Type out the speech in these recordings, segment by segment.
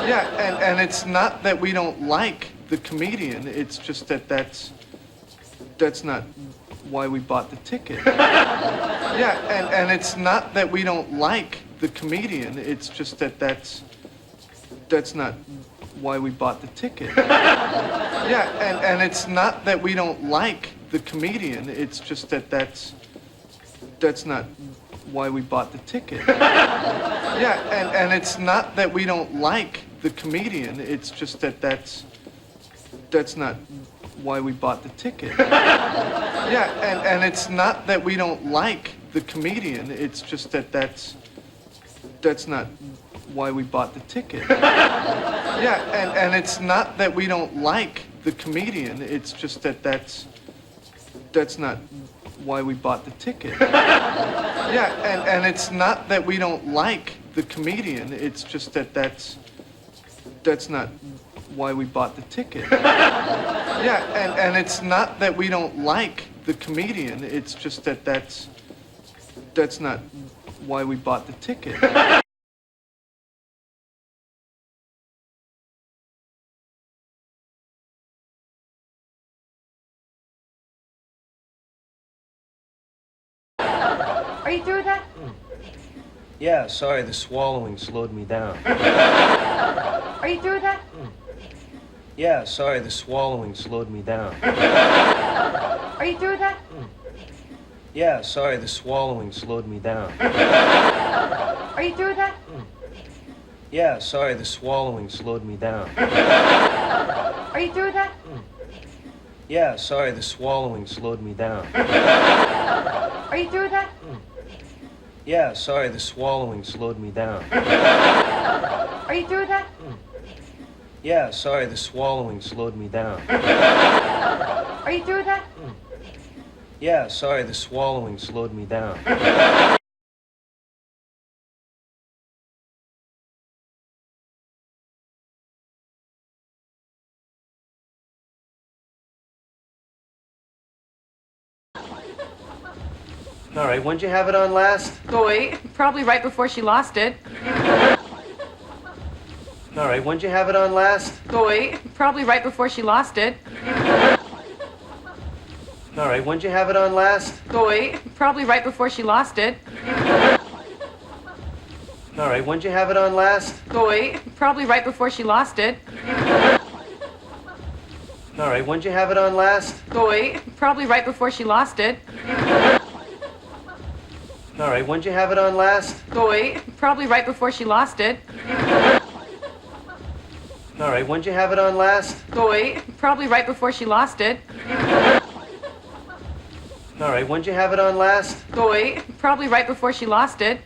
Yeah, and it's not that we don't like the comedian. It's just that that's not why we bought the ticket. Yeah, and it's not that we don't like the comedian. It's just that that's not why we bought the ticket. Yeah, and it's not that we don't like the comedian. It's just that that's not why we bought the ticket. Yeah, and it's not that we don't like the comedian. It's just that that's not why we bought the ticket. Yeah, and it's not that we don't like the comedian. It's just that that's not why we bought the ticket. Yeah, and it's not that we don't like the comedian. It's just that that's not why we bought the ticket. Yeah, and it's not that we don't like the comedian. It's just that that's not why we bought the ticket. Yeah, and it's not that we don't like the comedian. It's just that that's not why we bought the ticket. Are you through with that? Yeah, sorry, the swallowing slowed me down. Are you through with that? Yeah, sorry, the swallowing slowed me down. Are you through with that? Yeah, sorry, the swallowing slowed me down. Are you through with that? Yeah, sorry, the swallowing slowed me down. Are you through with that? Yeah, sorry, the swallowing slowed me down. Are you through with that? Yeah, sorry, the swallowing slowed me down. Are you through with that? Yeah, sorry, the swallowing slowed me down. Are you through with that? Yeah, sorry, the swallowing slowed me down. All right, when'd you have it on last? Oh, wait. Probably right before she lost it. All right, when'd you have it on last? Oh, wait. Probably right before she lost it. All right, when'd you have it on last? Oh, wait. Probably right before she lost it. All right, when'd you have it on last? Oh, wait. Probably right before she lost it. All right, when'd you have it on last? Oh, wait. Probably right before she lost it. All right, when'd you have it on last? Oh, wait. Probably right before she lost it. All right, when'd you have it on last? Oh, wait. Probably right before she lost it. All right, when'd you have it on last? Oh, wait. Probably right before she lost it.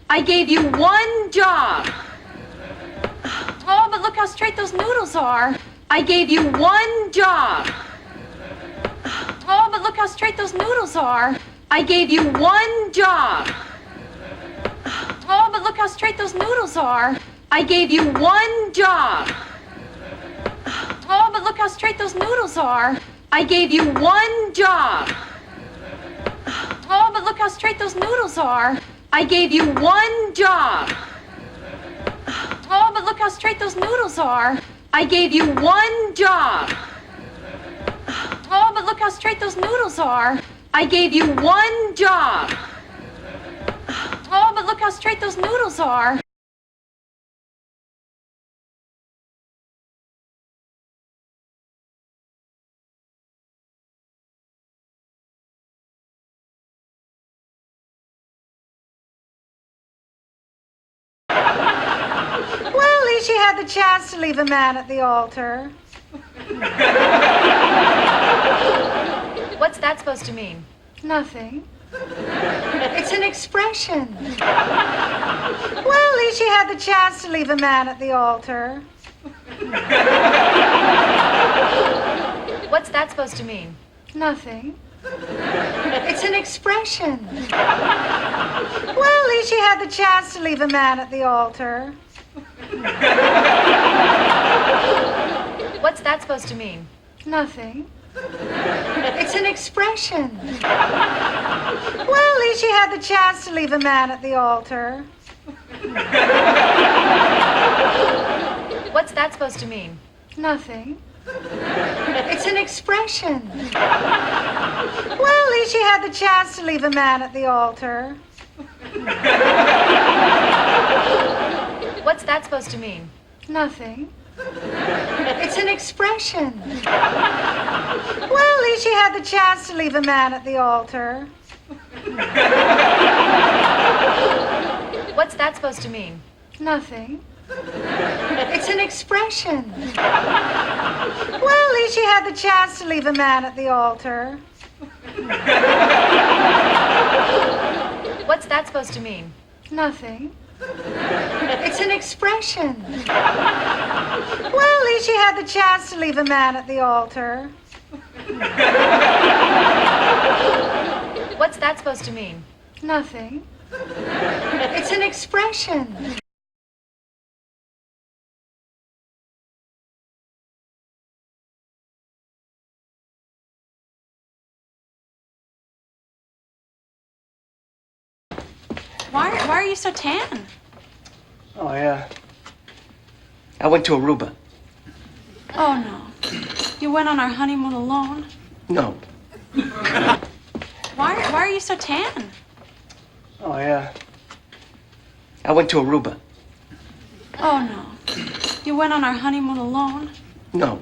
I gave you one job. Oh, but look how straight those noodles are. I gave you one job. Oh, but look how straight those noodles are. I gave you one job. Oh, but look how straight those noodles are. I gave you one job. Oh, but look how straight those noodles are. I gave you one job. Oh, but look how straight those noodles are. I gave you one job. Oh, but look how straight those noodles are. I gave you one job. Oh, but look how straight those noodles are. I gave you one job. Oh, but look how straight those noodles are. Well, at least she had the chance to leave a man at the altar. What's that supposed to mean? Nothing. It's an expression. Well, at least she had the chance to leave a man at the altar. What's that supposed to mean? Nothing. It's an expression. Well, at least she had the chance to leave a man at the altar. What's that that supposed to mean? Nothing. It's an expression. Well, at least you had the chance to leave a man at the altar. What's that supposed to mean? Nothing. It's an expression. Well, at least you had the chance to leave a man at the altar. What's that supposed to mean? Nothing. It's an expression. Well, at least you had the chance to leave a man at the altar. What's that supposed to mean? Nothing. It's an expression. Well, at least you had the chance to leave a man at the altar. What's that supposed to mean? Nothing. It's an expression. Well, at least you had the chance to leave a man at the altar. What's that supposed to mean? Nothing. It's an expression. Why are you so tan? Oh, yeah. I went to Aruba. Oh, no. You went on our honeymoon alone? No. Why are you so tan? Oh, yeah. I went to Aruba. Oh, no. You went on our honeymoon alone? No.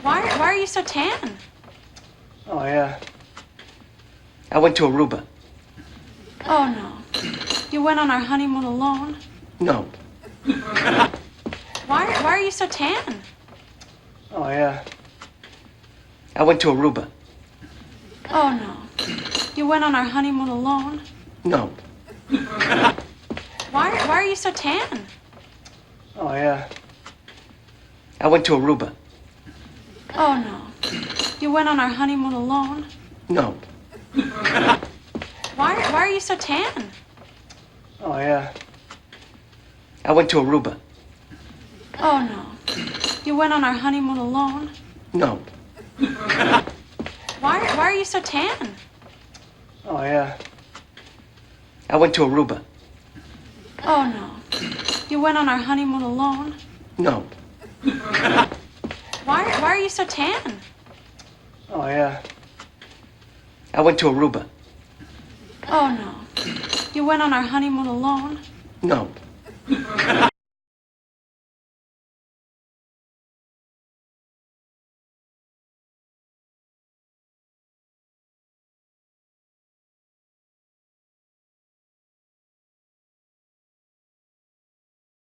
Why are you so tan? Oh, yeah. I went to Aruba. Oh, no. You went on our honeymoon alone? No. Why are you so tan? Oh, yeah. I went to Aruba. Oh, no. You went on our honeymoon alone? No. Why are you so tan? Oh, yeah. I went to Aruba. Oh, no. You went on our honeymoon alone? No. Why are you so tan? Oh, yeah. I went to Aruba. Oh, no. You went on our honeymoon alone? No. Why are you so tan? Oh, yeah. I went to Aruba. Oh, no. You went on our honeymoon alone? No. Why are you so tan? Oh, yeah. I went to Aruba. Oh, no. You went on our honeymoon alone? No.